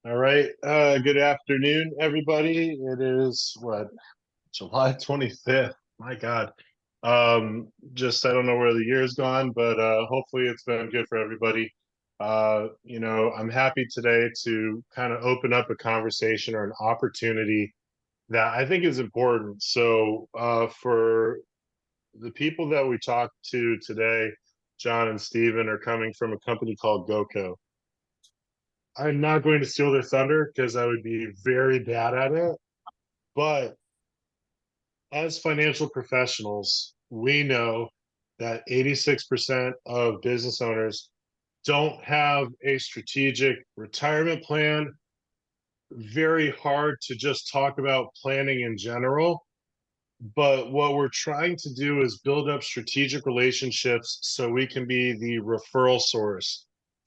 All right. Good afternoon, everybody. It is what, July 25th. My God. Just I don't know where the year's gone, but hopefully it's been good for everybody. I'm happy today to kind of open up a conversation or an opportunity that I think is important. So, for the people that we talked to today, John and Steven are coming from a company called GoCo. I'm not going to steal their thunder because I would be very bad at it. But as financial professionals, we know that 86% of business owners don't have a strategic retirement plan. Very hard to just talk about planning in general. But what we're trying to do is build up strategic relationships so we can be the referral source,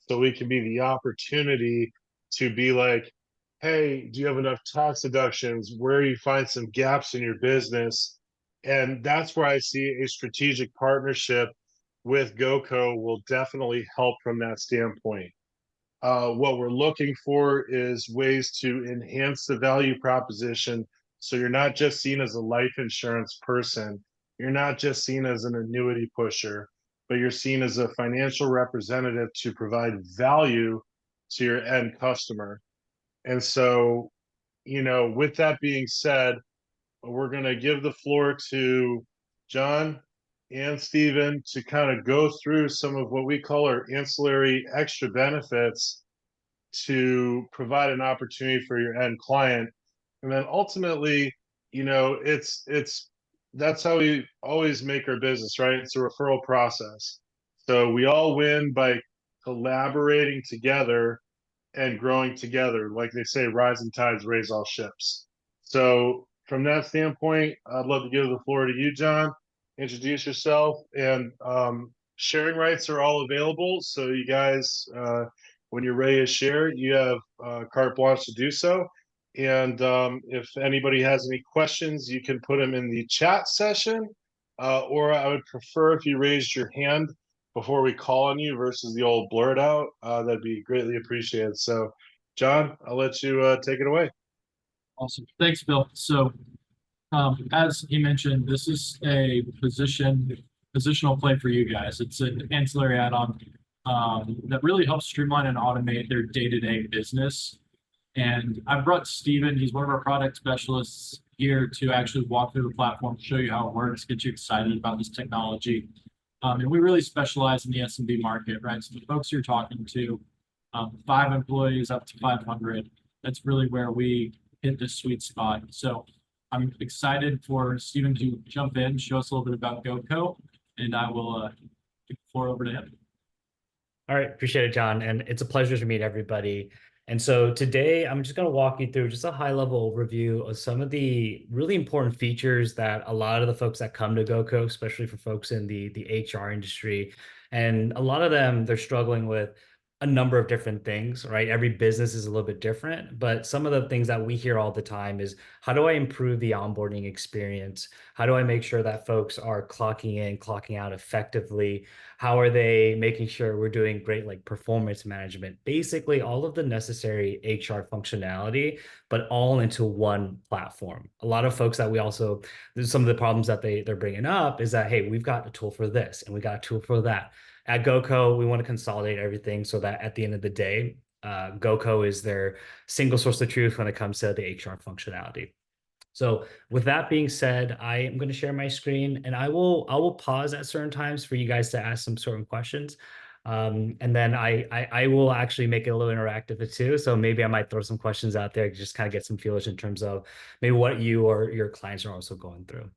so we can be the opportunity to be like, hey, do you have enough tax deductions? Where do you find some gaps in your business? And that's where I see a strategic partnership with GoCo will definitely help from that standpoint. What we're looking for is ways to enhance the value proposition. So you're not just seen as a life insurance person, you're not just seen as an annuity pusher, but you're seen as a financial representative to provide value to your end customer. And so, with that being said, we're going to give the floor to John and Stephen to kind of go through some of what we call our ancillary extra benefits to provide an opportunity for your end client. And then ultimately, it's that's how we always make our business, right? It's a referral process. So we all win by collaborating together and growing together. Like they say, rising tides raise all ships. So from that standpoint, I'd love to give the floor to you, John. Introduce yourself, and sharing rights are all available. So you guys, when you're ready to share, you have carte blanche to do so. And if anybody has any questions, you can put them in the chat session, or I would prefer if you raised your hand before we call on you versus the old blurt out. That'd be greatly appreciated. So, John, I'll let you take it away. Awesome. Thanks, Bill. So, as he mentioned, this is a positional play for you guys. It's an ancillary add-on that really helps streamline and automate their day-to-day business. And I brought Steven, he's one of our product specialists here to actually walk through the platform, show you how it works, get you excited about this technology. And we really specialize in the SMB market, right? So the folks you're talking to, 5 employees up to 500, that's really where we hit this sweet spot. So I'm excited for Steven to jump in, show us a little bit about GoCo, and I will give the floor over to him. All right, appreciate it, John. And it's a pleasure to meet everybody. And so today I'm just going to walk you through just a high level overview of some of the really important features that a lot of the folks that come to GoCo, especially for folks in the HR industry, and a lot of them, they're struggling with a number of different things, right? Every business is a little bit different, but some of the things that we hear all the time is, how do I improve the onboarding experience? How do I make sure that folks are clocking in, clocking out effectively? How are they making sure we're doing great, like performance management? Basically, all of the necessary HR functionality, but all into one platform. A lot of folks that we also, there's some of the problems that they're bringing up is that, hey, we've got a tool for this and we got a tool for that. At GoCo, we want to consolidate everything so that at the end of the day, GoCo is their single source of truth when it comes to the HR functionality. So with that being said, I am going to share my screen, and I will pause at certain times for you guys to ask some certain questions. And then I will actually make it a little interactive too. So maybe I might throw some questions out there, just kind of get some feelers in terms of maybe what you or your clients are also going through.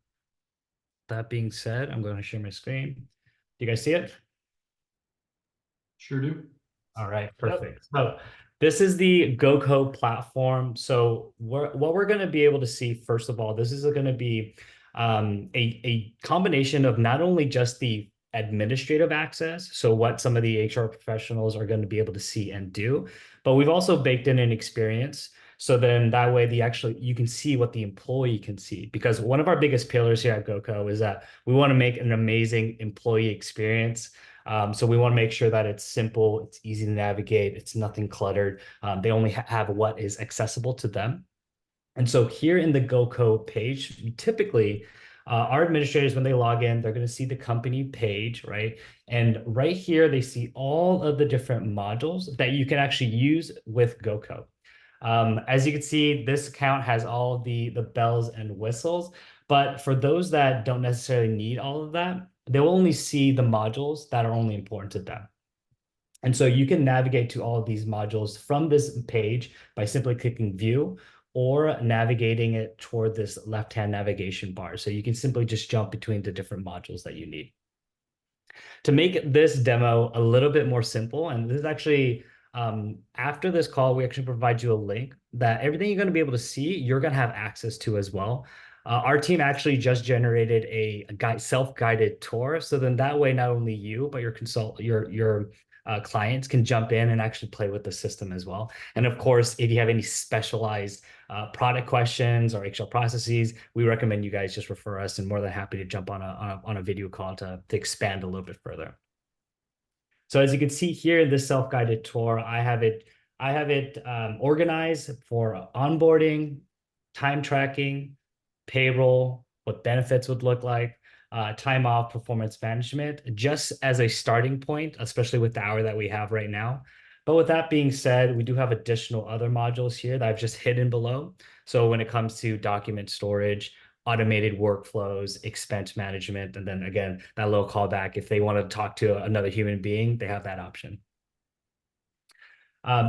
That being said, I'm going to share my screen. Do you guys see it? Sure do. All right, perfect. So this is the GoCo platform. So what we're going to be able to see, first of all, this is going to be a combination of not only just the administrative access, so what some of the HR professionals are going to be able to see and do, but we've also baked in an experience. So then that way you can see what the employee can see, because one of our biggest pillars here at GoCo is that we want to make an amazing employee experience. So we want to make sure that it's simple, it's easy to navigate, it's nothing cluttered. They only have what is accessible to them. And so here in the GoCo page, typically our administrators, when they log in, they're going to see the company page, right? And right here, they see all of the different modules that you can actually use with GoCo. As you can see, this account has all the bells and whistles, but for those that don't necessarily need all of that, they'll only see the modules that are only important to them. And so you can navigate to all of these modules from this page by simply clicking view or navigating it toward this left-hand navigation bar. So you can simply just jump between the different modules that you need. To make this demo a little bit more simple, and this is actually, after this call, we actually provide you a link that everything you're going to be able to see, you're going to have access to as well. Our team actually just generated a self-guided tour. So then that way, not only you, but your clients can jump in and actually play with the system as well. And of course, if you have any specialized product questions or HR processes, we recommend you guys just refer us, and more than happy to jump on a video call to expand a little bit further. So as you can see here in this self-guided tour, I have it organized for onboarding, time tracking, payroll, what benefits would look like, time off, performance management, just as a starting point, especially with the hour that we have right now. But with that being said, we do have additional other modules here that I've just hidden below. So when it comes to document storage, automated workflows, expense management, and then again, that little callback, if they want to talk to another human being, they have that option.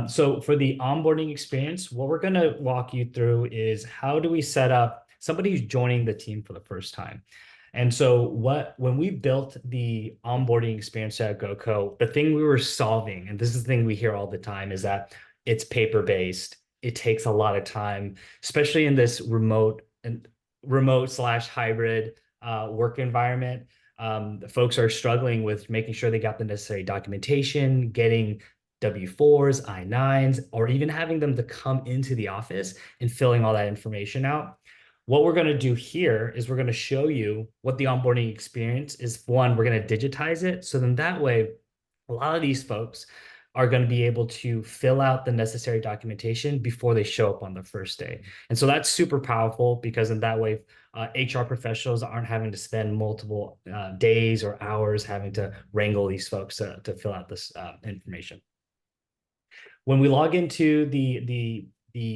So for the onboarding experience, what we're going to walk you through is how do we set up somebody who's joining the team for the first time. And so when we built the onboarding experience at GoCo, the thing we were solving, and this is the thing we hear all the time, is that it's paper-based. It takes a lot of time, especially in this remote/hybrid work environment. Folks are struggling with making sure they got the necessary documentation, getting W-4s, I-9s, or even having them to come into the office and filling all that information out. What we're going to do here is we're going to show you what the onboarding experience is. One, we're going to digitize it. So then that way, a lot of these folks are going to be able to fill out the necessary documentation before they show up on the first day. And so that's super powerful, because in that way, HR professionals aren't having to spend multiple days or hours having to wrangle these folks to fill out this information. When we log into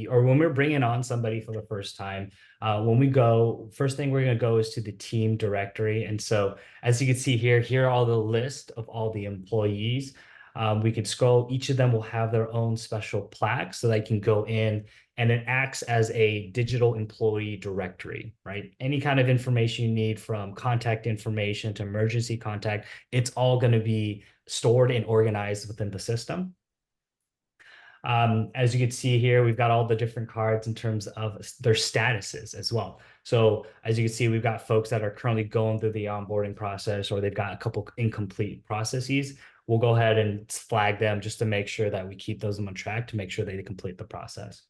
or when we're bringing on somebody for the first time, first thing we're going to go is to the team directory. And so as you can see here are all the list of all the employees. We could scroll, each of them will have their own special plaque so they can go in, and it acts as a digital employee directory, right? Any kind of information you need, from contact information to emergency contact, it's all going to be stored and organized within the system. As you can see here, we've got all the different cards in terms of their statuses as well. So as you can see, we've got folks that are currently going through the onboarding process, or they've got a couple incomplete processes. We'll go ahead and flag them just to make sure that we keep those on track to make sure they complete the process.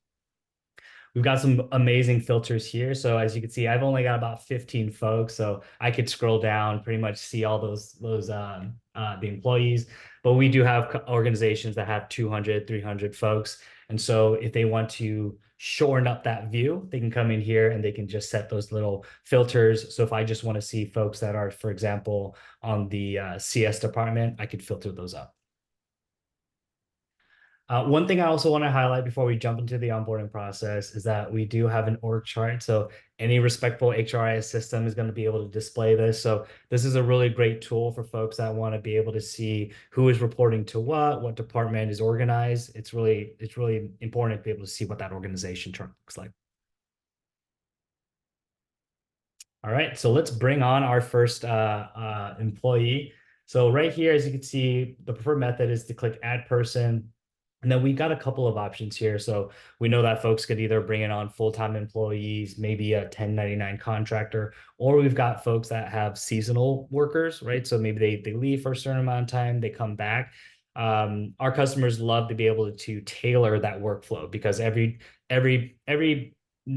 We've got some amazing filters here. So as you can see, I've only got about 15 folks, so I could scroll down, pretty much see all the employees. But we do have organizations that have 200, 300 folks. And so if they want to shorten up that view, they can come in here and they can just set those little filters. So if I just want to see folks that are, for example, on the CS department, I could filter those up. One thing I also want to highlight before we jump into the onboarding process is that we do have an org chart. So any respectful HRIS system is going to be able to display this. So this is a really great tool for folks that want to be able to see who is reporting to what department is organized. It's really important to be able to see what that organization chart looks like. All right, so let's bring on our first employee. So right here, as you can see, the preferred method is to click add person. And then we got a couple of options here. So we know that folks could either bring in on full-time employees, maybe a 1099 contractor, or we've got folks that have seasonal workers, right? So maybe they leave for a certain amount of time, they come back. Our customers love to be able to tailor that workflow, because every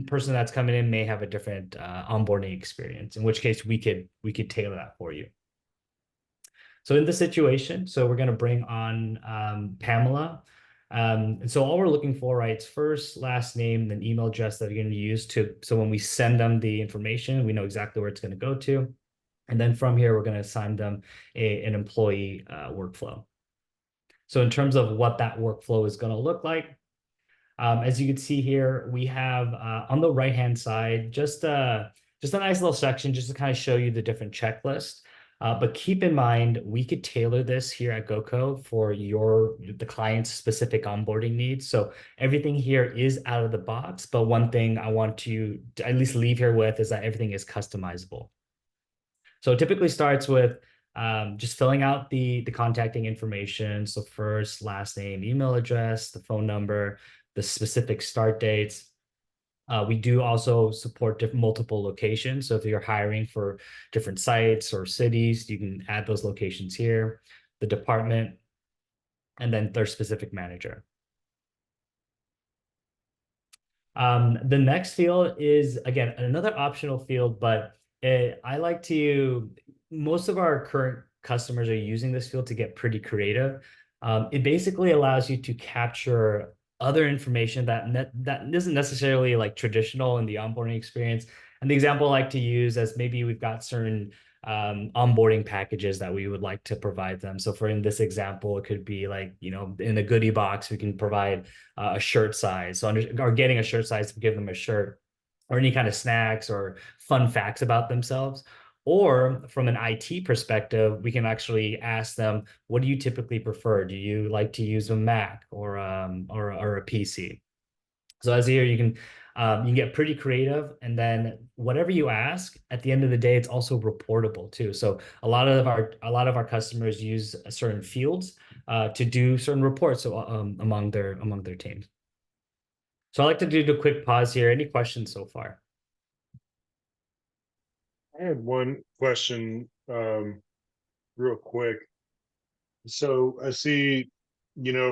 person that's coming in may have a different onboarding experience, in which case we could tailor that for you. So in this situation, so we're going to bring on Pamela. And so all we're looking for, right, is first, last name, then email address that you're going to use so when we send them the information, we know exactly where it's going to go to. And then from here, we're going to assign them an employee workflow. So in terms of what that workflow is going to look like, as you can see here, we have on the right-hand side, just a nice little section just to kind of show you the different checklists. But keep in mind, we could tailor this here at GoCo for the client's specific onboarding needs. So everything here is out of the box, but one thing I want to at least leave here with is that everything is customizable. So it typically starts with just filling out the contacting information. So first, last name, email address, the phone number, the specific start dates. We do also support multiple locations. So if you're hiring for different sites or cities, you can add those locations here, the department, and then their specific manager. The next field is, again, another optional field, but most of our current customers are using this field to get pretty creative. It basically allows you to capture other information that isn't necessarily like traditional in the onboarding experience. And the example I like to use as maybe we've got certain onboarding packages that we would like to provide them. So in this example, it could be like, in the goodie box, we can provide a shirt size. Or getting a shirt size to give them a shirt, or any kind of snacks or fun facts about themselves. Or from an IT perspective, we can actually ask them, what do you typically prefer? Do you like to use a Mac or a PC? So as here, you can get pretty creative, and then whatever you ask, at the end of the day, it's also reportable too. So a lot of our customers use certain fields to do certain reports among their teams. So I'd like to do a quick pause here. Any questions so far? I had one question, real quick. So I see,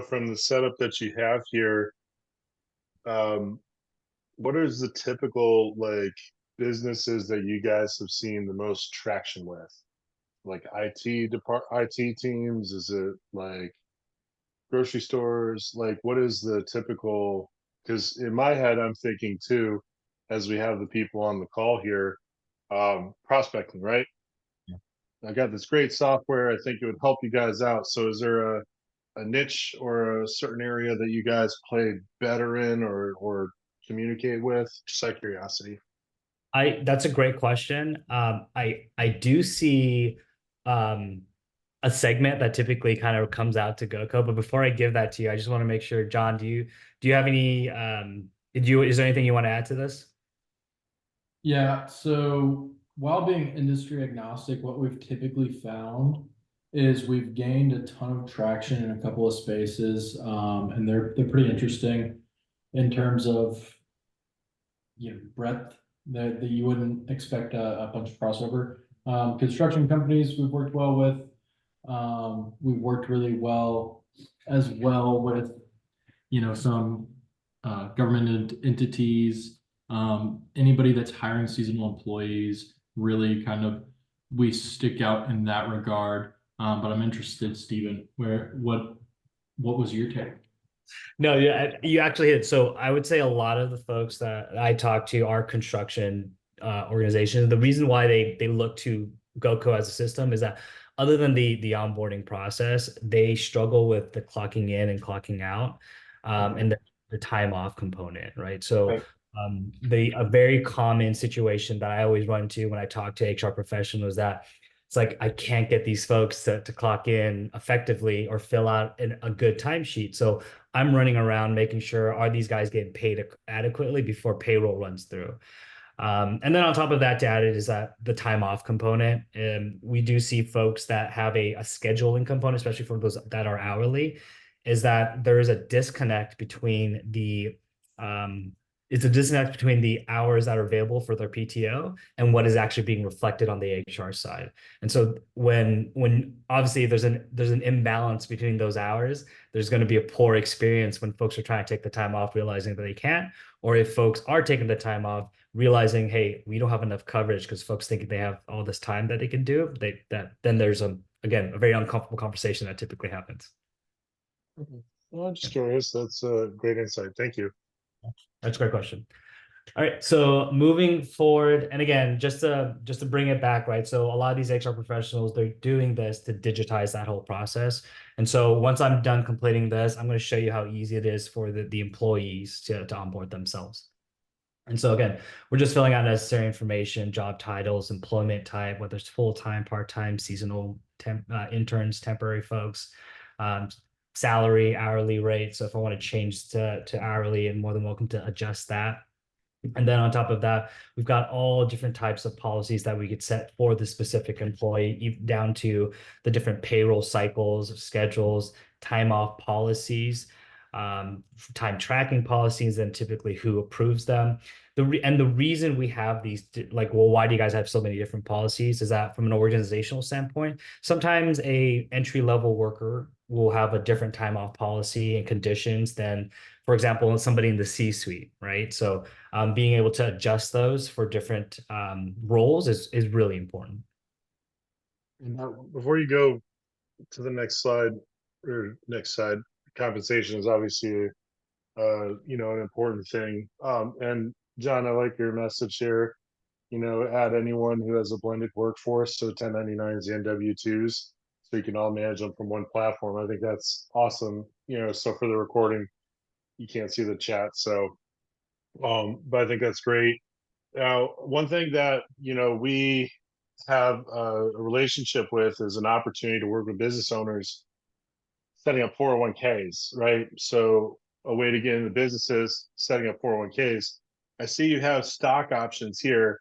from the setup that you have here, what is the typical businesses that you guys have seen the most traction with? Like IT teams? Is it like grocery stores? Like, what is the typical? Because in my head, I'm thinking too, as we have the people on the call here, prospecting, right? I got this great software. I think it would help you guys out. So is there a niche or a certain area that you guys play better in or communicate with? Just out of curiosity. That's a great question. I do see a segment that typically kind of comes out to GoCo, but before I give that to you, I just want to make sure, John, do you have any is there anything you want to add to this? Yeah, so while being industry agnostic, what we've typically found is we've gained a ton of traction in a couple of spaces, and they're pretty interesting in terms of breadth that you wouldn't expect a bunch of crossover. Construction companies we've worked well with. We've worked really well as well with some government entities. Anybody that's hiring seasonal employees, really we stick out in that regard. But I'm interested, Stephen, what was your take? No, yeah, you actually hit. So I would say a lot of the folks that I talk to are construction organizations. The reason why they look to GoCo as a system is that other than the onboarding process, they struggle with the clocking in and clocking out, and the time off component, right? So a very common situation that I always run into when I talk to HR professionals is that it's like, I can't get these folks to clock in effectively or fill out a good timesheet. So I'm running around making sure, are these guys getting paid adequately before payroll runs through? And then on top of that, to add it is that the time off component. We do see folks that have a scheduling component, especially for those that are hourly, is that there is a disconnect between the hours that are available for their PTO and what is actually being reflected on the HR side. And so when obviously there's an imbalance between those hours, there's going to be a poor experience when folks are trying to take the time off, realizing that they can't, or if folks are taking the time off, realizing, hey, we don't have enough coverage because folks think they have all this time that they can do, then there's a again, a very uncomfortable conversation that typically happens. Well, I'm just curious. That's a great insight. Thank you. That's a great question. All right, so moving forward, and again, just to bring it back, right? So a lot of these HR professionals, they're doing this to digitize that whole process. And so once I'm done completing this, I'm going to show you how easy it is for the employees to onboard themselves. And so again, we're just filling out necessary information, job titles, employment type, whether it's full-time, part-time, seasonal, interns, temporary folks, salary, hourly rate. So if I want to change to hourly, I'm more than welcome to adjust that. And then on top of that, we've got all different types of policies that we could set for the specific employee, down to the different payroll cycles, schedules, time off policies, time tracking policies, and typically who approves them. And the reason we have these, like, well, why do you guys have so many different policies? Is that from an organizational standpoint, sometimes a entry-level worker will have a different time off policy and conditions than, for example, somebody in the C-suite, right? So being able to adjust those for different roles is really important. Now, before you go to the next slide or next slide, compensation is obviously an important thing. And John, I like your message here. Add anyone who has a blended workforce, so 1099s and W2s, so you can all manage them from one platform. I think that's awesome. So for the recording, you can't see the chat, so but I think that's great. Now, one thing that we have a relationship with is an opportunity to work with business owners setting up 401ks, right? So a way to get into businesses, setting up 401ks. I see you have stock options here,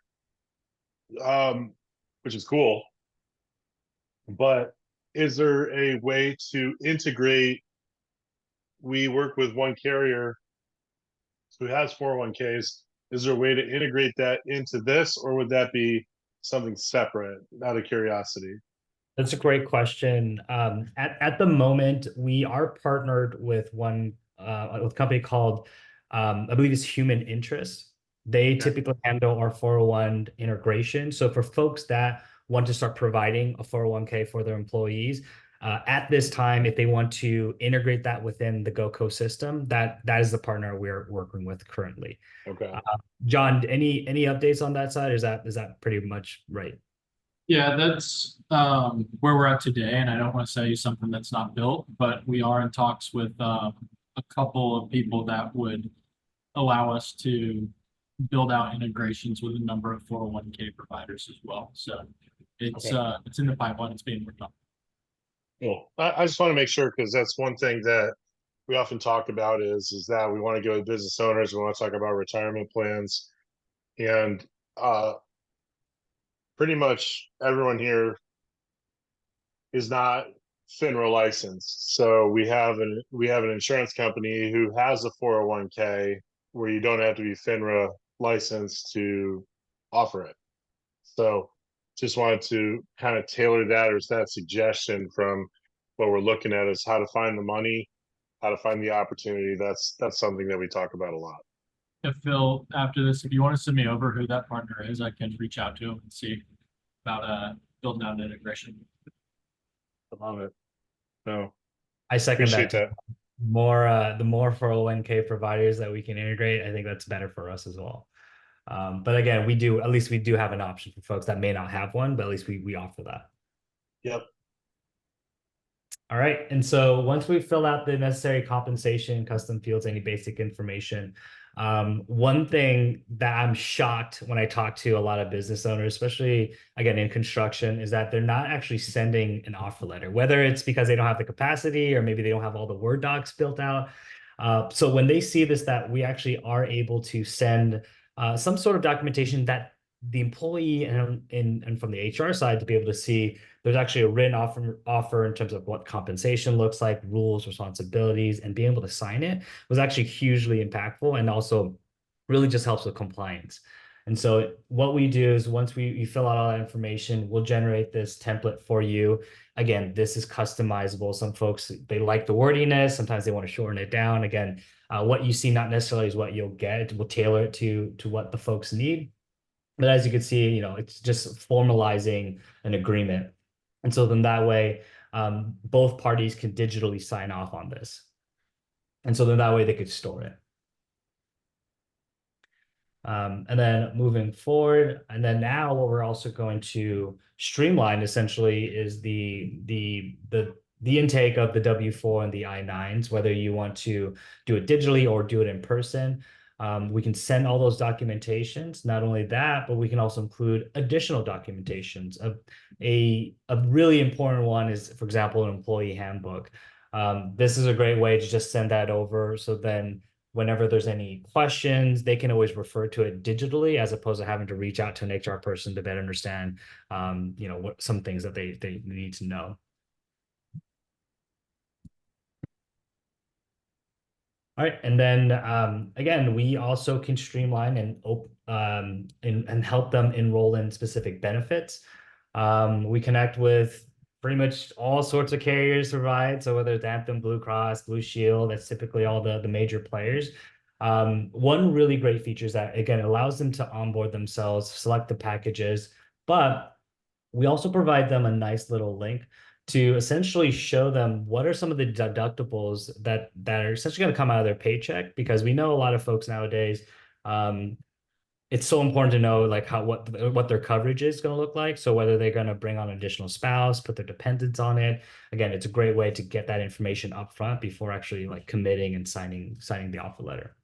which is cool. But is there a way to integrate? We work with one carrier who has 401ks. Is there a way to integrate that into this, or would that be something separate, out of curiosity? That's a great question. At the moment, we are partnered with with a company called, I believe it's Human Interest. They typically handle our 401 integration. So for folks that want to start providing a 401k for their employees, at this time, if they want to integrate that within the GoCo system, that is the partner we're working with currently. Okay. John, any updates on that side? Is that pretty much right? Yeah, that's where we're at today, and I don't want to sell you something that's not built, but we are in talks with a couple of people that would allow us to build out integrations with a number of 401k providers as well. So it's in the pipeline, it's being worked on. Cool. I just want to make sure, because that's one thing that we often talk about is that we want to go with business owners, we want to talk about retirement plans, and pretty much everyone here is not FINRA licensed. So we have an insurance company who has a 401k where you don't have to be FINRA licensed to offer it. So just wanted to kind of tailor that, or is that suggestion from what we're looking at is how to find the money, how to find the opportunity. That's something that we talk about a lot. If Phil, after this, if you want to send me over who that partner is, I can reach out to him and see about building out an integration. I love it. No, I second appreciate that. The more 401k providers that we can integrate, I think that's better for us as well. But again, at least we do have an option for folks that may not have one, but at least we offer that. Yep. All right. And so once we fill out the necessary compensation, custom fields, any basic information, one thing that I'm shocked when I talk to a lot of business owners, especially again in construction, is that they're not actually sending an offer letter, whether it's because they don't have the capacity or maybe they don't have all the Word docs built out. So when they see this, that we actually are able to send some sort of documentation that the employee and from the HR side to be able to see there's actually a written offer in terms of what compensation looks like, rules, responsibilities, and being able to sign it was actually hugely impactful, and also really just helps with compliance. And so what we do is once you fill out all that information, we'll generate this template for you. Again, this is customizable. Some folks, they like the wordiness. Sometimes they want to shorten it down. Again, what you see not necessarily is what you'll get. We'll tailor it to what the folks need. But as you can see, it's just formalizing an agreement. And so then that way, both parties can digitally sign off on this. And so then that way they could store it. And then moving forward, and then now what we're also going to streamline essentially is the intake of the W-4 and the I-9s, whether you want to do it digitally or do it in person. We can send all those documentations. Not only that, but we can also include additional documentations. A really important one is, for example, an employee handbook. This is a great way to just send that over. So then whenever there's any questions, they can always refer to it digitally as opposed to having to reach out to an HR person to better understand, what some things that they need to know. All right, and then again, we also can streamline and help them enroll in specific benefits. We connect with pretty much all sorts of carriers to provide. So whether it's Anthem, Blue Cross, Blue Shield, that's typically all the major players. One really great feature is that, again, it allows them to onboard themselves, select the packages, but we also provide them a nice little link to essentially show them what are some of the deductibles that are essentially going to come out of their paycheck, because we know a lot of folks nowadays, it's so important to know like what their coverage is going to look like. So whether they're going to bring on an additional spouse, put their dependents on it. Again, it's a great way to get that information up front before actually like committing and signing the offer letter.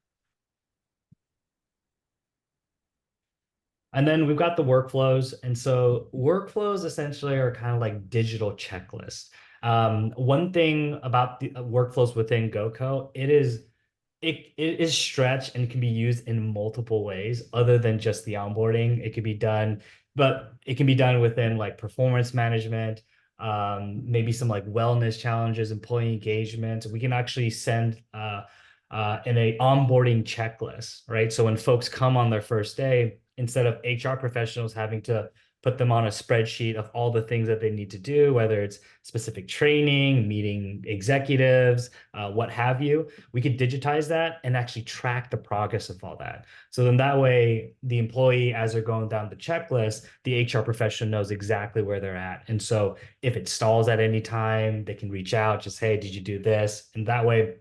And then we've got the workflows. And so workflows essentially are kind of like digital checklists. One thing about the workflows within GoCo, it is stretched and can be used in multiple ways other than just the onboarding. It could be done, but it can be done within like performance management, maybe some like wellness challenges, employee engagement. We can actually send in a onboarding checklist, right? So when folks come on their first day, instead of HR professionals having to put them on a spreadsheet of all the things that they need to do, whether it's specific training, meeting executives, what have you, we could digitize that and actually track the progress of all that. So then that way, the employee, as they're going down the checklist, the HR professional knows exactly where they're at. And so if it stalls at any time, they can reach out, just, hey, did you do this? And that way,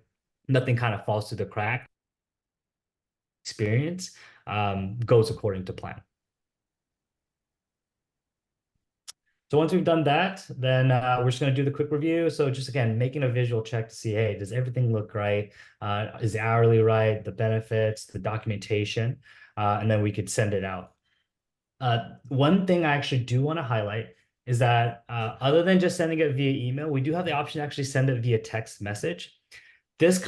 nothing kind of falls through the crack. Experience goes according to plan. So once we've done that, then we're just going to do the quick review. So just again, making a visual check to see, hey, does everything look right? Is the hourly right? The benefits, the documentation, and then we could send it out. One thing I actually do want to highlight is that other than just sending it via email, we do have the option to actually send it via text message. This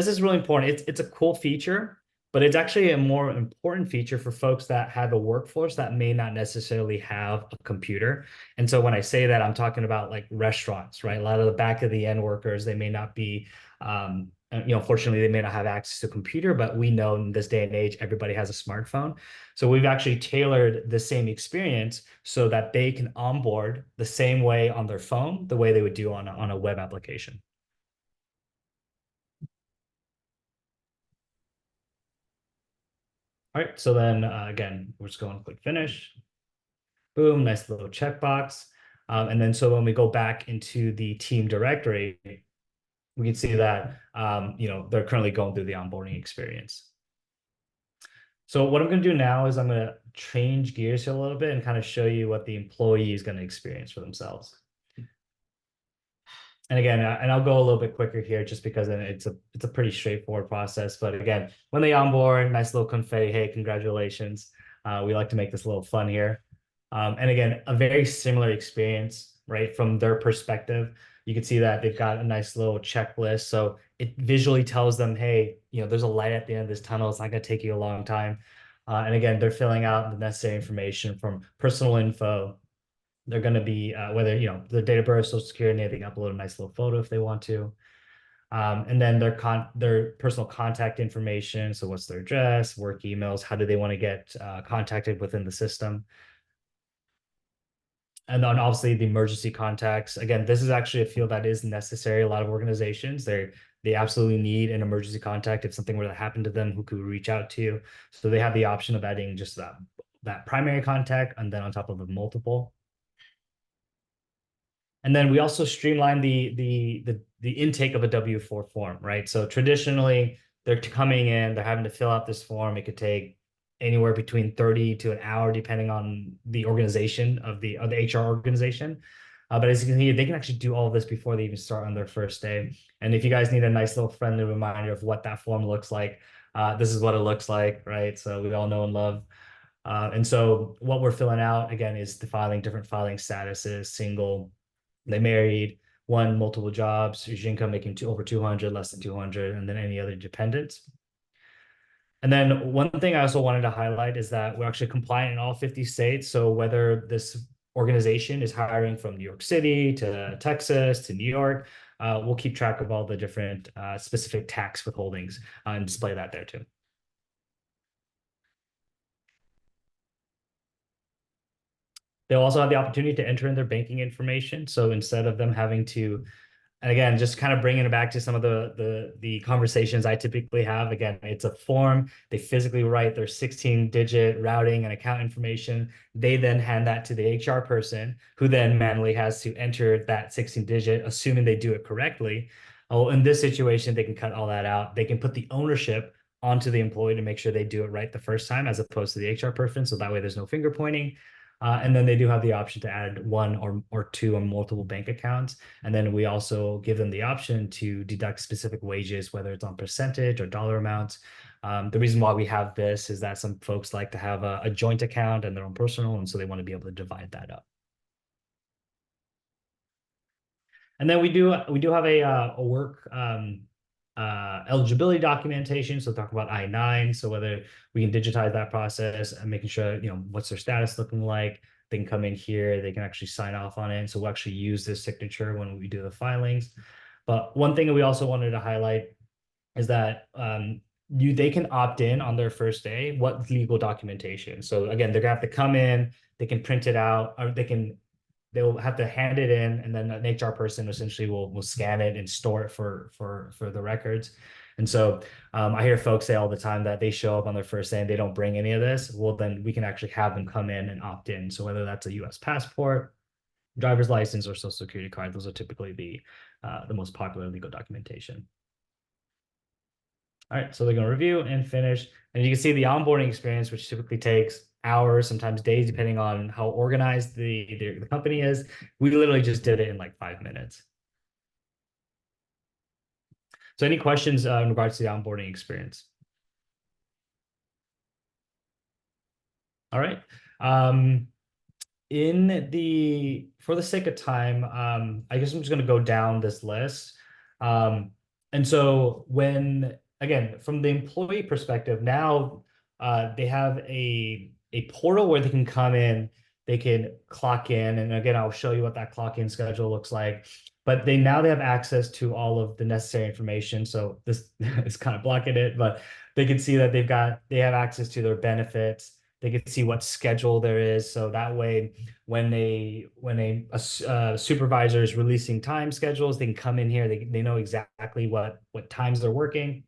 is really important. It's a cool feature, but it's actually a more important feature for folks that have a workforce that may not necessarily have a computer. And so when I say that, I'm talking about like restaurants, right? A lot of the back of the end workers, they may not be, fortunately, they may not have access to a computer, but we know in this day and age, everybody has a smartphone. So we've actually tailored the same experience so that they can onboard the same way on their phone, the way they would do on a web application. All right, so then again, we're just going to click finish. Boom, nice little checkbox. And then so when we go back into the team directory, we can see that they're currently going through the onboarding experience. So what I'm going to do now is I'm going to change gears here a little bit and kind of show you what the employee is going to experience for themselves. And again, and I'll go a little bit quicker here just because it's a pretty straightforward process. But again, when they onboard, nice little confetti, hey, congratulations. We like to make this a little fun here. And again, a very similar experience, right? From their perspective, you can see that they've got a nice little checklist. So it visually tells them, hey, there's a light at the end of this tunnel. It's not going to take you a long time. And again, they're filling out the necessary information from personal info. They're going to be whether the date of birth, social security, they can upload a nice little photo if they want to, and then their personal contact information. So what's their address, work emails, how do they want to get contacted within the system, and then obviously the emergency contacts. Again, this is actually a field that is necessary. A lot of organizations they absolutely need an emergency contact if something were to happen to them, who could reach out to you. So they have the option of adding just that primary contact, and then on top of the multiple. And then we also streamline the intake of a W-4 form, right? So traditionally, they're coming in, they're having to fill out this form. It could take anywhere between 30 to an hour, depending on the organization of the HR organization. But as you can see, they can actually do all of this before they even start on their first day. And if you guys need a nice little friendly reminder of what that form looks like, this is what it looks like, right? So we all know and love. And so what we're filling out, again, is the different filing statuses, single, they married, one, multiple jobs, your income making over 200, less than 200, and then any other dependents. And then one thing I also wanted to highlight is that we're actually compliant in all 50 states. So whether this organization is hiring from New York City to Texas to New York, we'll keep track of all the different specific tax withholdings and display that there too. They'll also have the opportunity to enter in their banking information. So instead of them having to, and again, just kind of bringing it back to some of the conversations I typically have. Again, it's a form. They physically write their 16-digit routing and account information. They then hand that to the HR person, who then manually has to enter that 16-digit, assuming they do it correctly. Oh, in this situation, they can cut all that out. They can put the ownership onto the employee to make sure they do it right the first time, as opposed to the HR person. So that way, there's no finger pointing. And then they do have the option to add one or two or multiple bank accounts. And then we also give them the option to deduct specific wages, whether it's on percentage or dollar amounts. The reason why we have this is that some folks like to have a joint account and their own personal, and so they want to be able to divide that up. And then we do have a work eligibility documentation. So talk about I-9. So whether we can digitize that process and making sure, what's their status looking like. They can come in here, they can actually sign off on it. So we'll actually use this signature when we do the filings. But one thing that we also wanted to highlight is that they can opt in on their first day, what legal documentation. So again, they're gonna have to come in, they can print it out, or they'll have to hand it in, and then an HR person essentially will scan it and store it for the records. And so I hear folks say all the time that they show up on their first day and they don't bring any of this. Well, then we can actually have them come in and opt in. So whether that's a US passport, driver's license, or social security card, those are typically the most popular legal documentation. All right, so they're gonna review and finish. And you can see the onboarding experience, which typically takes hours, sometimes days, depending on how organized the company is. We literally just did it in like 5 minutes. So any questions in regards to the onboarding experience? All right. For the sake of time, I guess I'm just going to go down this list. And so again, from the employee perspective, now they have a portal where they can come in, they can clock in, and again, I'll show you what that clock in schedule looks like. But now they have access to all of the necessary information. So this is kind of blocking it, but they can see that they have access to their benefits. They can see what schedule there is. So that way, when a supervisor is releasing time schedules, they can come in here. They know exactly what times they're working.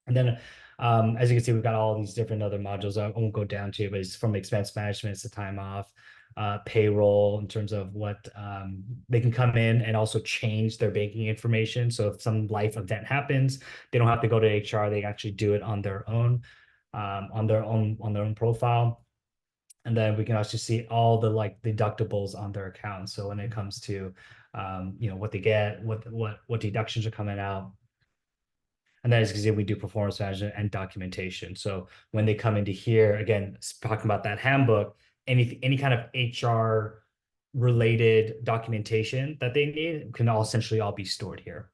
And then, as you can see, we've got all these different other modules. I won't go down to, but it's from expense management, it's the time off, payroll, in terms of what they can come in and also change their banking information. So if some life event happens, they don't have to go to HR. They actually do it on their own, on their own profile. And then we can also see all the deductibles on their account. So when it comes to what they get, what deductions are coming out. And then as you can see, we do performance management and documentation. So when they come into here, again, talking about that handbook, any kind of HR related documentation that they need can essentially all be stored here.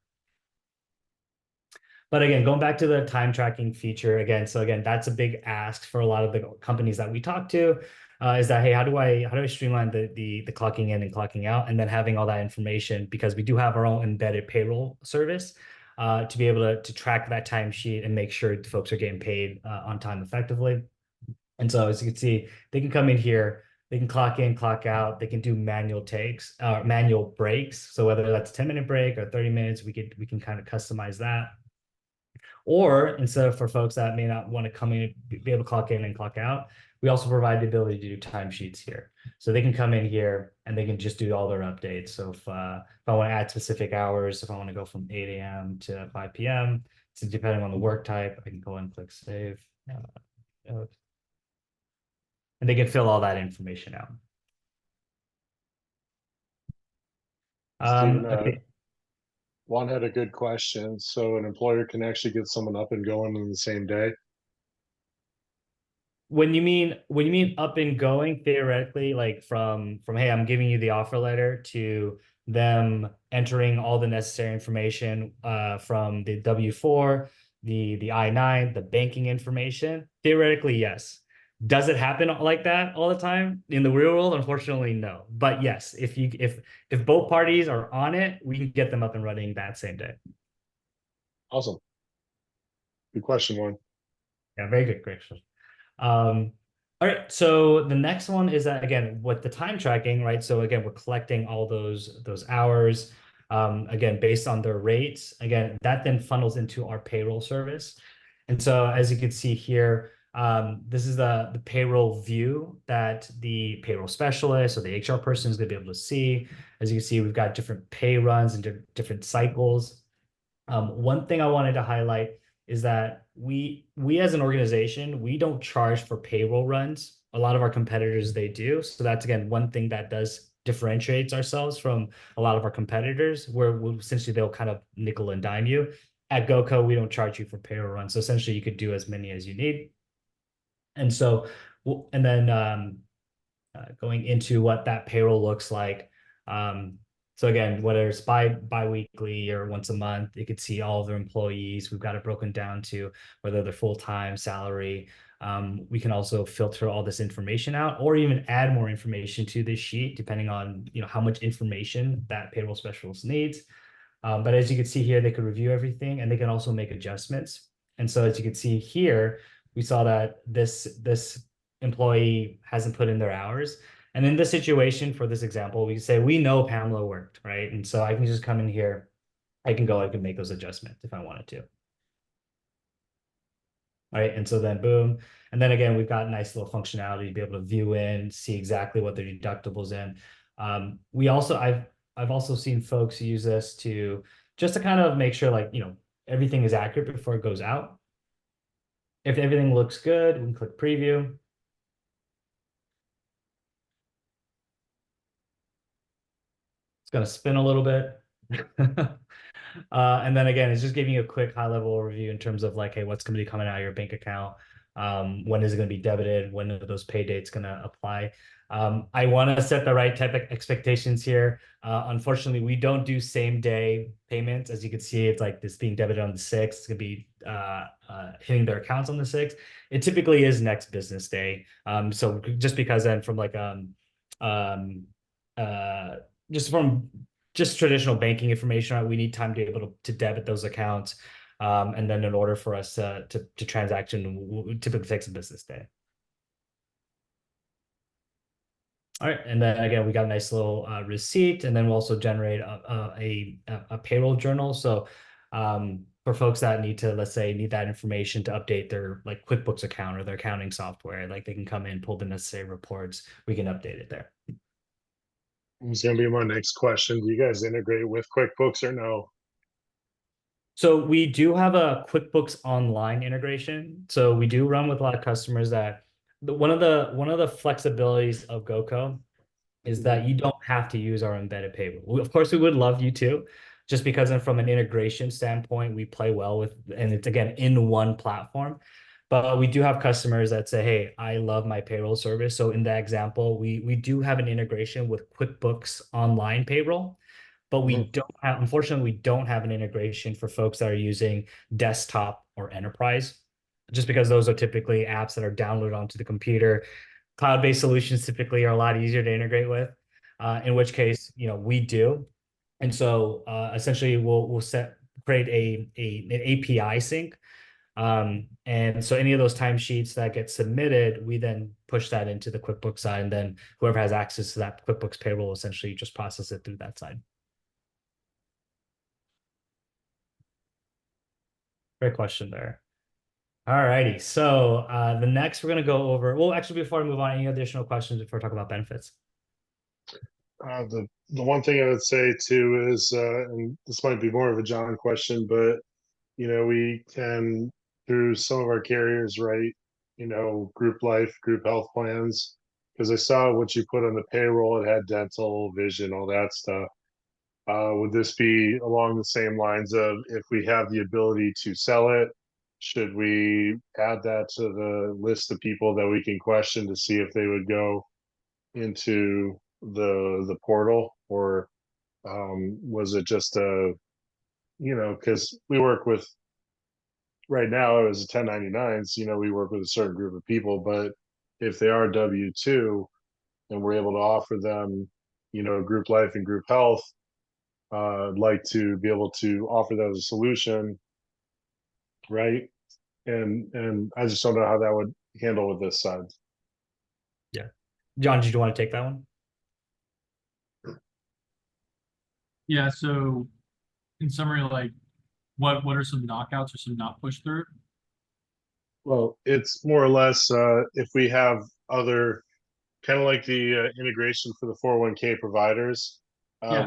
But again, going back to the time tracking feature again, so again, that's a big ask for a lot of the companies that we talk to, is that, hey, how do I streamline the clocking in and clocking out, and then having all that information, because we do have our own embedded payroll service to be able to track that timesheet and make sure the folks are getting paid on time effectively. And so as you can see, they can come in here, they can clock in, clock out, they can do manual breaks. So whether that's a 10-minute break or 30 minutes, we can kind of customize that. Or instead of, for folks that may not want to come in, be able to clock in and clock out, we also provide the ability to do timesheets here. So they can come in here and they can just do all their updates. So if I want to add specific hours, if I want to go from 8 a.m. to 5 p.m., so depending on the work type, I can go and click save. And they can fill all that information out. Stephen, Okay. Juan had a good question. So an employer can actually get someone up and going in the same day? When you mean up and going, theoretically, like from hey, I'm giving you the offer letter to them entering all the necessary information from the W-4, the I-9, the banking information, theoretically, yes. Does it happen like that all the time in the real world? Unfortunately, no. But yes, if both parties are on it, we can get them up and running that same day. Awesome. Good question, Juan. Yeah, very good question. All right, so the next one is that again with the time tracking, right? So again, we're collecting all those hours, again based on their rates. Again, that then funnels into our payroll service, and so as you can see here, this is the payroll view that the payroll specialist or the HR person is going to be able to see. As you can see, we've got different pay runs and different cycles. One thing I wanted to highlight is that we as an organization, we don't charge for payroll runs. A lot of our competitors, they do. So that's again one thing that does differentiates ourselves from a lot of our competitors, where essentially they'll kind of nickel and dime you. At GoCo, we don't charge you for payroll runs. So essentially you could do as many as you need. And so, and then going into what that payroll looks like. So again, whether it's bi-weekly or once a month, you could see all of their employees. We've got it broken down to whether they're full-time, salary. We can also filter all this information out or even add more information to this sheet, depending on how much information that payroll specialist needs. But as you can see here, they could review everything and they can also make adjustments. And so as you can see here, we saw that this employee hasn't put in their hours. And in this situation, for this example, we can say, we know Pamela worked, right? And so I can just come in here, I can make those adjustments if I wanted to. All right, and so then boom. And then again, we've got nice little functionality to be able to view in, see exactly what their deductibles in. I've also seen folks use this just to kind of make sure everything is accurate before it goes out. If everything looks good, we can click preview. It's going to spin a little bit. And then again, it's just giving you a quick high level overview in terms of hey, what's going to be coming out of your bank account? When is it going to be debited? When are those pay dates going to apply? I want to set the right type of expectations here. Unfortunately, we don't do same day payments. As you can see, it's like this being debited on the 6th. It's going to be hitting their accounts on the 6th. It typically is next business day. So just because then from just traditional banking information, right? We need time to be able to debit those accounts. And then in order for us to transaction, it typically takes a business day. All right, and then again, we got a nice little receipt, and then we'll also generate a payroll journal. So for folks that need to, let's say, need that information to update their QuickBooks account or their accounting software, they can come in, pull the necessary reports, we can update it there. It's going to be my next question. Do you guys integrate with QuickBooks or no? So we do have a QuickBooks Online integration. So we do run with a lot of customers that one of the flexibilities of GoCo is that you don't have to use our embedded payroll. Of course, we would love you to, just because then from an integration standpoint, we play well with, and it's again in one platform. But we do have customers that say, hey, I love my payroll service. So in that example, we do have an integration with QuickBooks Online payroll. But we don't have, unfortunately, we don't have an integration for folks that are using desktop or enterprise, just because those are typically apps that are downloaded onto the computer. Cloud-based solutions typically are a lot easier to integrate with, in which case, we do. And so essentially we'll create an API sync. And so any of those timesheets that get submitted, we then push that into the QuickBooks side, and then whoever has access to that QuickBooks payroll essentially just process it through that side. Great question there. All righty. So the next we're going to go over, well, actually, before I move on, any additional questions before I talk about benefits? The one thing I would say too is, and this might be more of a John question, but we can, through some of our carriers, write, group life, group health plans. Because I saw what you put on the payroll, it had dental, vision, all that stuff. Would this be along the same lines of, if we have the ability to sell it, should we add that to the list of people that we can question to see if they would go into the portal, or was it just a, because we work with, right now as a 1099s, we work with a certain group of people, but if they are W-2 and we're able to offer them, group life and group health, I'd like to be able to offer that as a solution, right? And I just don't know how that would handle with this side. Yeah. John, did you want to take that one? Yeah, so in summary, like what are some knockouts or some not pushed through? Well, it's more or less, if we have other, kind of like the integration for the 401k providers, Yeah,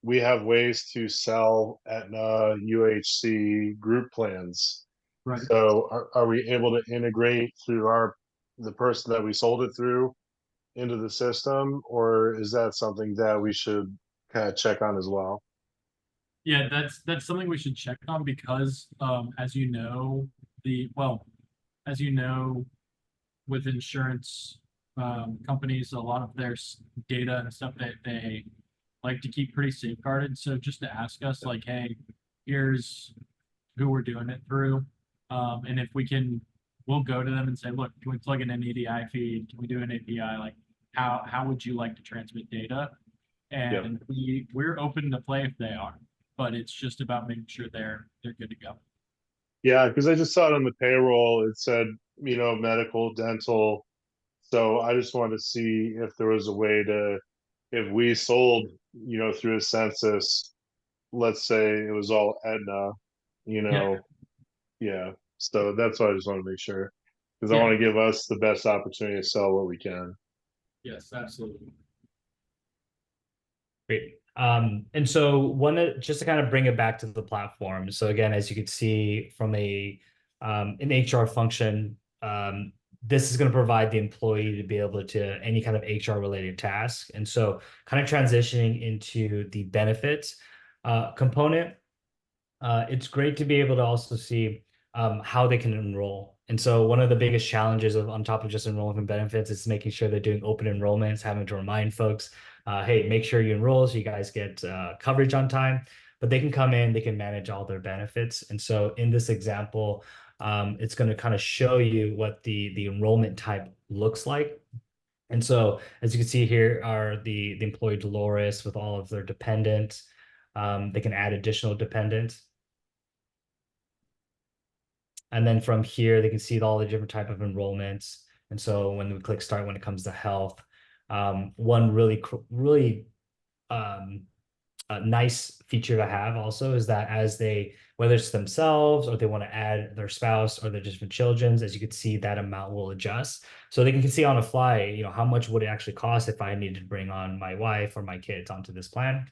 we have ways to sell at UHC group plans. right. So are we able to integrate through the person that we sold it through into the system, or is that something that we should kind of check on as well? Yeah, that's something we should check on because as you know, as you know, with insurance companies, a lot of their data and stuff that they like to keep pretty safeguarded. So just to ask us like, hey, here's who we're doing it through. And if we can, we'll go to them and say, look, can we plug in an EDI feed? Can we do an API? Like how would you like to transmit data? Yeah. And we're open to play if they are, but it's just about making sure they're good to go. Yeah, because I just saw it on the payroll. It said, medical, dental. So I just wanted to see if there was a way to, if we sold, through a census, let's say it was all Aetna, you Yeah, know, yeah. So that's why I just want to make sure, because I yeah, want to give us the best opportunity to sell what we can. yes, absolutely. Great. And so just to kind of bring it back to the platform. So again, as you can see from an HR function, this is going to provide the employee to be able to any kind of HR related task. And so kind of transitioning into the benefits component, it's great to be able to also see how they can enroll. And so one of the biggest challenges on top of just enrolling in benefits is making sure they're doing open enrollments, having to remind folks, hey, make sure you enroll so you guys get coverage on time. But they can come in, they can manage all their benefits. And so in this example, it's going to kind of show you what the enrollment type looks like. And so as you can see here are the employee Dolores with all of their dependents. They can add additional dependents. And then from here, they can see all the different type of enrollments. And so when we click start, when it comes to health, one really nice feature to have also is that as they, whether it's themselves or they want to add their spouse or their different children's, as you can see, that amount will adjust. So they can see on the fly, how much would it actually cost if I needed to bring on my wife or my kids onto this plan.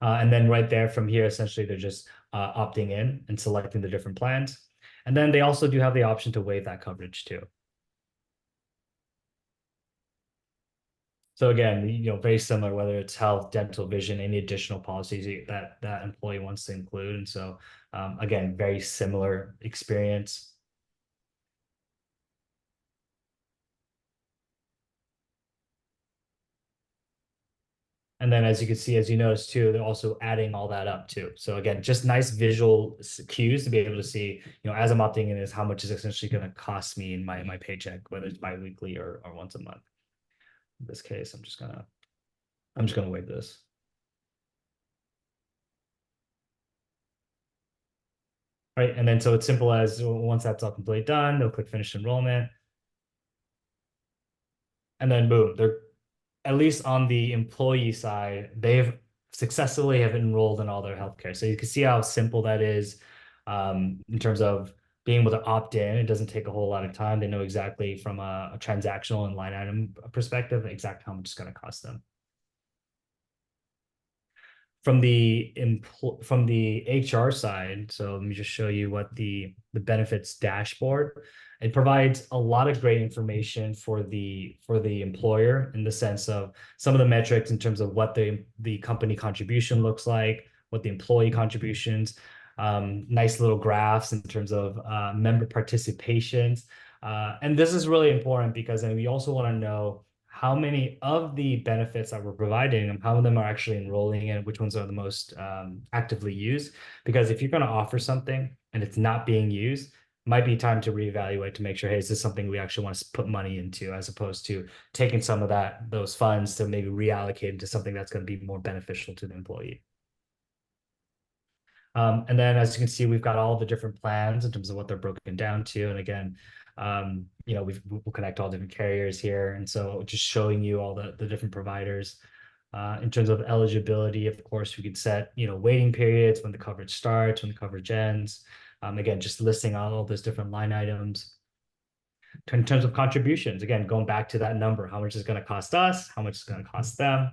And then right there from here, essentially, they're just opting in and selecting the different plans. And then they also do have the option to waive that coverage too. So again, very similar, whether it's health, dental, vision, any additional policies that employee wants to include. And so again, very similar experience. And then as you can see, as you notice too, they're also adding all that up too. So again, just nice visual cues to be able to see, as I'm opting in is how much is essentially going to cost me in my paycheck, whether it's biweekly or once a month. In this case, I'm just gonna waive this. Right, and then so it's simple as once that's all completely done, they'll click finish enrollment. And then boom, they're at least on the employee side, they've successfully have enrolled in all their healthcare. So you can see how simple that is in terms of being able to opt in, it doesn't take a whole lot of time. They know exactly from a transactional and line item perspective, exactly how much it's going to cost them. From the HR side, so let me just show you what the benefits dashboard. It provides a lot of great information for the employer in the sense of some of the metrics in terms of what the company contribution looks like, what the employee contributions, nice little graphs in terms of member participations. And this is really important because then we also want to know how many of the benefits that we're providing and how many of them are actually enrolling in, which ones are the most actively used. Because if you're going to offer something and it's not being used, might be time to reevaluate to make sure, hey, is this something we actually want to put money into, as opposed to taking some of those funds to maybe reallocate into something that's going to be more beneficial to the employee. And then, as you can see, we've got all the different plans in terms of what they're broken down to. And again, we'll connect all different carriers here. And so just showing you all the different providers. In terms of eligibility, of course, we could set, waiting periods, when the coverage starts, when the coverage ends. Again, just listing out all those different line items. In terms of contributions, again, going back to that number, how much is going to cost us, how much is going to cost them.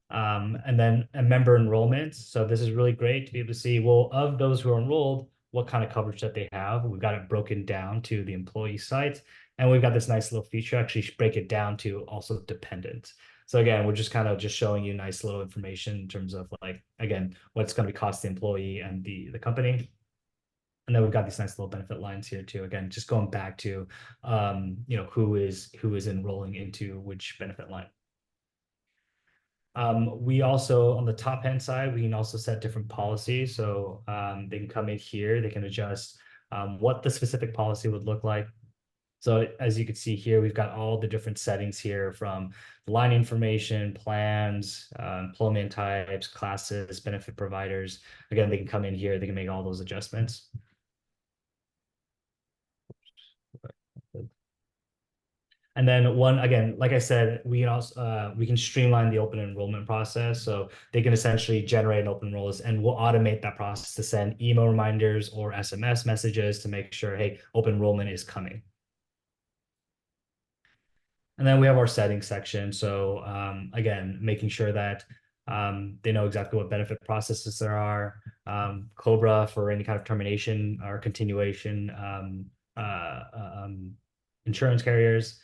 And then member enrollments. So this is really great to be able to see, well, of those who are enrolled, what kind of coverage that they have. We've got it broken down to the employee site. And we've got this nice little feature, actually break it down to also dependents. So again, we're just kind of just showing you nice little information in terms of again, what's going to cost the employee and the company. And then we've got these nice little benefit lines here too. Again, just going back to, who is enrolling into which benefit line. We also, on the top hand side, we can also set different policies. So they can come in here, they can adjust what the specific policy would look like. So as you can see here, we've got all the different settings here, from line information, plans, employment types, classes, benefit providers. Again, they can come in here, they can make all those adjustments. And then again, like I said, we can also we can streamline the open enrollment process. So they can essentially generate an open enrollment, and we'll automate that process to send email reminders or SMS messages to make sure, hey, open enrollment is coming. And then we have our settings section. So again, making sure that they know exactly what benefit processes there are, COBRA for any kind of termination or continuation, insurance carriers,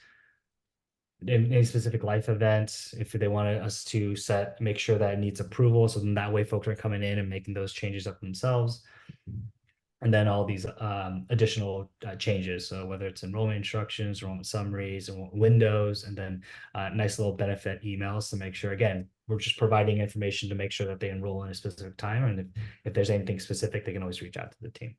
any specific life events, if they wanted us to make sure that it needs approval. So then that way folks are coming in and making those changes up themselves. And then all these additional changes. So whether it's enrollment instructions, enrollment summaries, enrollment windows, and then nice little benefit emails to make sure, again, we're just providing information to make sure that they enroll in a specific time. And if there's anything specific, they can always reach out to the team.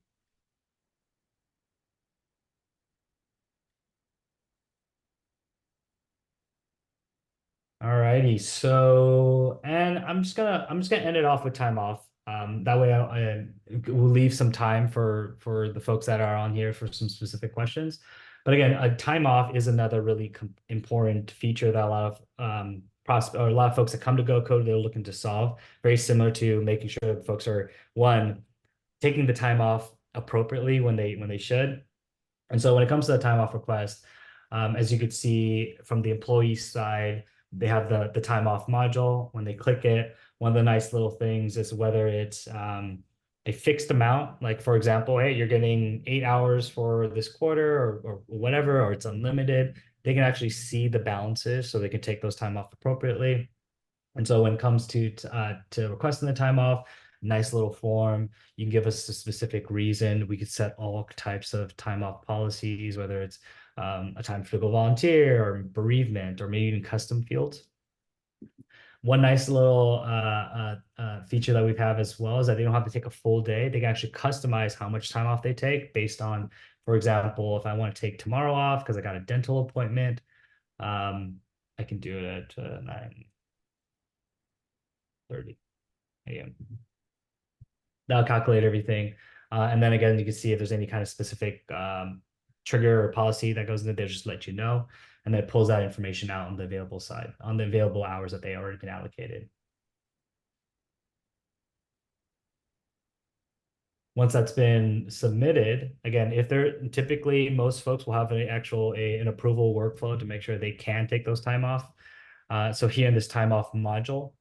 All righty. So, and I'm just gonna end it off with time off. That way we'll leave some time for the folks that are on here for some specific questions. But again, a time off is another really important feature that a lot of folks that come to GoCo, they're looking to solve. Very similar to making sure that folks are, one, taking the time off appropriately when they should. And so when it comes to the time off request, as you could see from the employee side, they have the time off module. When they click it, one of the nice little things is whether it's a fixed amount, like for example, hey, you're getting 8 hours for this quarter or whatever, or it's unlimited. They can actually see the balances so they can take those time off appropriately. And so when it comes to requesting the time off, nice little form. You can give us a specific reason. We could set all types of time off policies, whether it's a time to go volunteer or bereavement or maybe even custom fields. One nice little feature that we have as well is that they don't have to take a full day. They can actually customize how much time off they take based on, for example, if I want to take tomorrow off because I got a dental appointment, I can do it at 9:30 a.m. That'll calculate everything. And then again, you can see if there's any kind of specific trigger or policy that goes in there, just let you know. And then it pulls that information out on the available side, on the available hours that they already been allocated. Once that's been submitted, again, if they're typically most folks will have an approval workflow to make sure they can take those time off. So here in this time off module,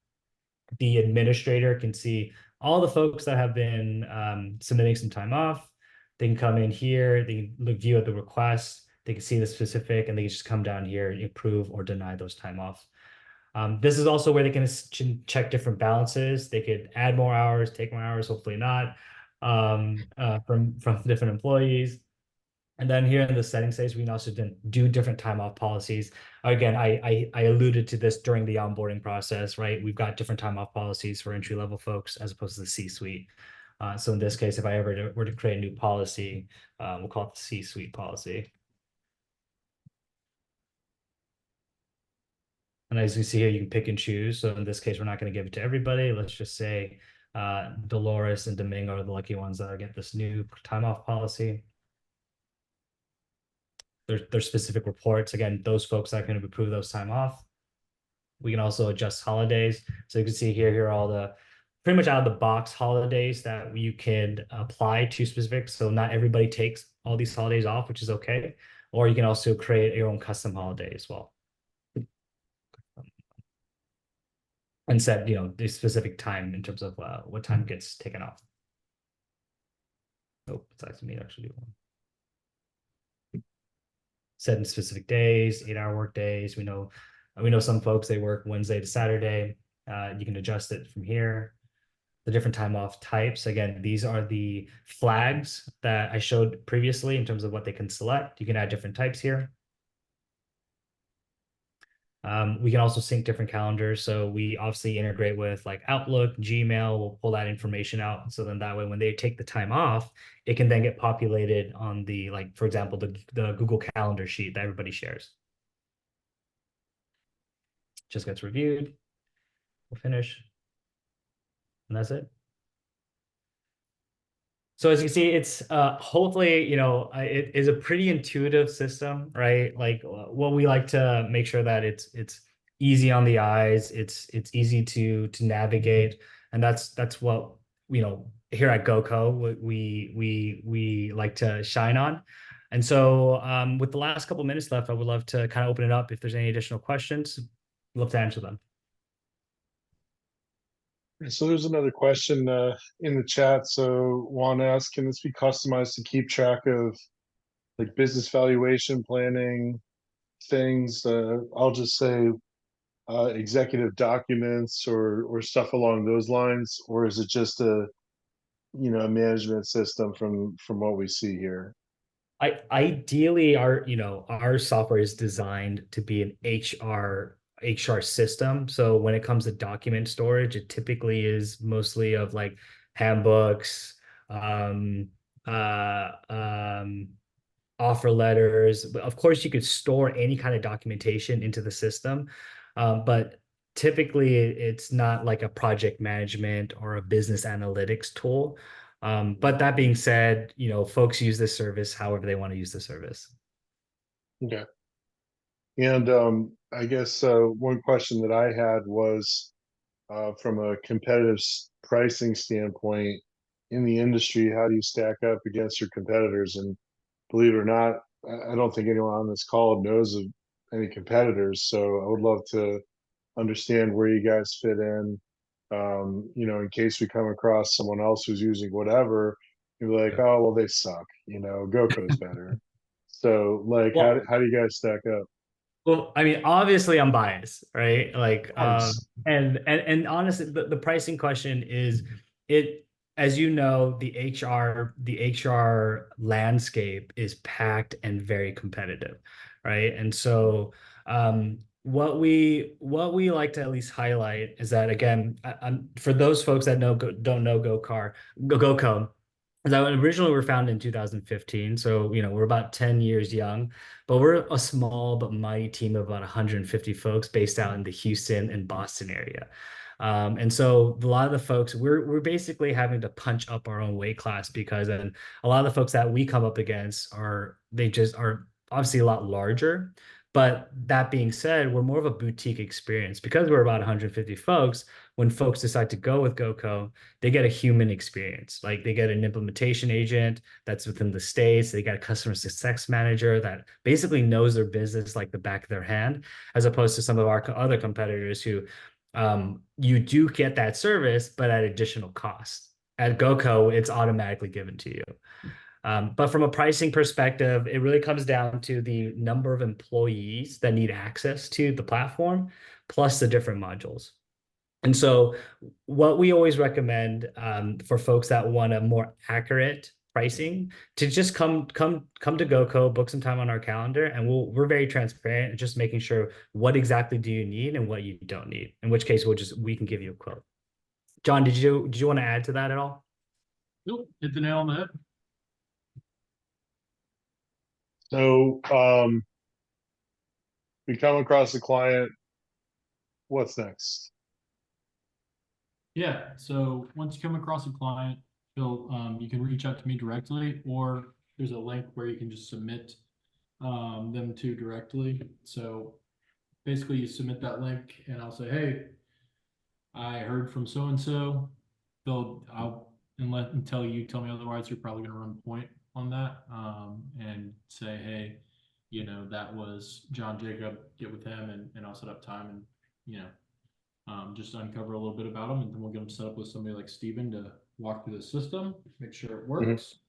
the administrator can see all the folks that have been submitting some time off. They can come in here, they can view at the request, they can see the specific, and they can just come down here and approve or deny those time off. This is also where they can check different balances. They could add more hours, take more hours, hopefully not, from different employees. And then here in the settings stage, we can also do different time off policies. Again, I alluded to this during the onboarding process, right? We've got different time off policies for entry level folks as opposed to the C-suite. So in this case, if I ever were to create a new policy, we'll call it the C-suite policy. And as you see here, you can pick and choose. So in this case, we're not going to give it to everybody. Let's just say Dolores and Domingo are the lucky ones that get this new time off policy. There's specific reports. Again, those folks that can approve those time off. We can also adjust holidays. So you can see here are all the pretty much out of the box holidays that you can apply to specific. So not everybody takes all these holidays off, which is okay. Or you can also create your own custom holiday as well. And set, the specific time in terms of what time gets taken off. Oh, it's asking me to actually do one. Set in specific days, 8-hour work days. We know some folks, they work Wednesday to Saturday. You can adjust it from here. The different time off types. Again, these are the flags that I showed previously in terms of what they can select. You can add different types here. We can also sync different calendars. So we obviously integrate with like Outlook, Gmail, we'll pull that information out. So then that way, when they take the time off, it can then get populated on the, like, for example, the Google Calendar sheet that everybody shares. Just gets reviewed. We'll finish. And that's it. So as you see, it's hopefully, it is a pretty intuitive system, right? Like what we like to make sure that it's easy on the eyes, it's easy to navigate, and that's what here at GoCo we like to shine on. And so with the last couple minutes left, I would love to kind of open it up if there's any additional questions. I'd love to answer them. So there's another question in the chat. So Juan asks, can this be customized to keep track of like business valuation planning things? I'll just say executive documents or stuff along those lines, or is it just a management system from what we see here? Ideally, our software is designed to be an HR system. So when it comes to document storage, it typically is mostly of like handbooks, offer letters. But of course, you could store any kind of documentation into the system, but typically it's not like a project management or a business analytics tool. But that being said, folks use this service however they want to use the service. Okay. And I guess one question that I had was from a competitive pricing standpoint in the industry, how do you stack up against your competitors? And believe it or not, I don't think anyone on this call knows of any competitors. So I would love to understand where you guys fit in. In case we come across someone else who's using whatever, you're like, Yeah. oh, well, they suck. GoCo's better. So, like, Well, how do you guys stack up? Well, I mean, obviously I'm biased, right? Like, Of course. and honestly, the pricing question is it, as you know, the HR landscape is packed and very competitive, right? And so, what we like to at least highlight is that again, for those folks that don't know GoCo, that originally were founded in 2015. So, we're about 10 years young, but we're a small but mighty team of about 150 folks based out in the Houston and Boston area. And so a lot of the folks, we're basically having to punch up our own weight class because a lot of the folks that we come up against they just are obviously a lot larger, But that being said, we're more of a boutique experience because we're about 150 folks. When folks decide to go with GoCo, they get a human experience. Like they get an implementation agent that's within the States. They got a customer success manager that basically knows their business like the back of their hand, as opposed to some of our other competitors who you do get that service, but at additional cost. At GoCo, it's automatically given to you. But from a pricing perspective, it really comes down to the number of employees that need access to the platform, plus the different modules. And so what we always recommend for folks that want a more accurate pricing to just come to GoCo, book some time on our calendar, and we're very transparent, just making sure what exactly do you need and what you don't need. In which case we can give you a quote. John, did you want to add to that at all? Nope, hit the nail on the head. So, we come across a client, what's next? Yeah, so once you come across a client, you can reach out to me directly, or there's a link where you can just submit them to directly. So basically you submit that link and I'll say, hey, I heard from so-and-so. Until you tell me otherwise, you're probably gonna run point on that, and say, hey, that was John Jacob, get with him and I'll set up time and, just uncover a little bit about them, and then we'll get them set up with somebody like Steven to walk through the system, make sure it works.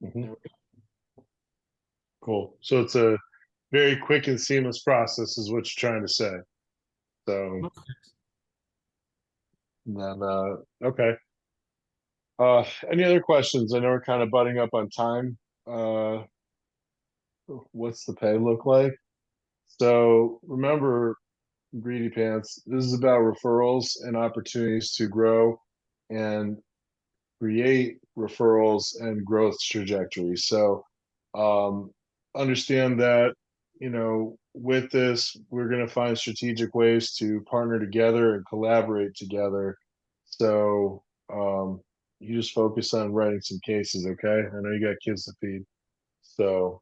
Mhm. There we go. Cool. So it's a very quick and seamless process is what you're trying to say. So then, okay. Any other questions? I know we're kind of butting up on time. What's the pay look like? So remember, Greedy Pants, this is about referrals and opportunities to grow and create referrals and growth trajectories. So understand that, with this, we're going to find strategic ways to partner together and collaborate together. So you just focus on writing some cases, okay? I know you got kids to feed. So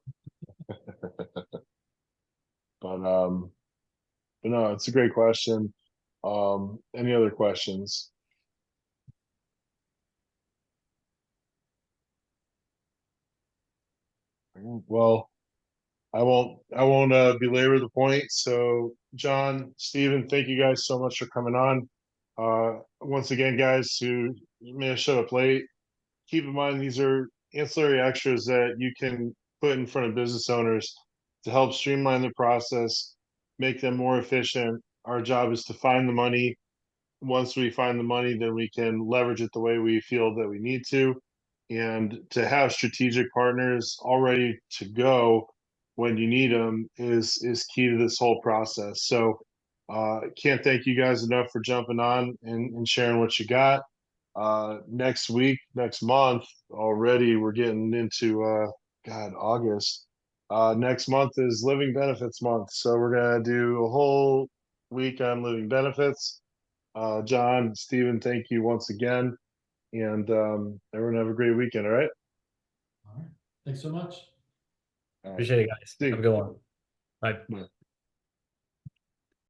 but no, it's a great question. Any other questions? Well, I won't belabor the point. So John, Steven, thank you guys so much for coming on. Once again, guys who may have showed up late, keep in mind these are ancillary extras that you can put in front of business owners to help streamline the process, make them more efficient. Our job is to find the money. Once we find the money, then we can leverage it the way we feel that we need to. And to have strategic partners all ready to go when you need them is key to this whole process. So can't thank you guys enough for jumping on and sharing what you got. Next week, next month already, we're getting into August. Next month is Living Benefits Month. So we're gonna do a whole week on living benefits. John, Steven, thank you once again. And everyone have a great weekend, all right? All right, thanks so much. All right. Appreciate it, guys. See you. Have a good one. Bye. Bye.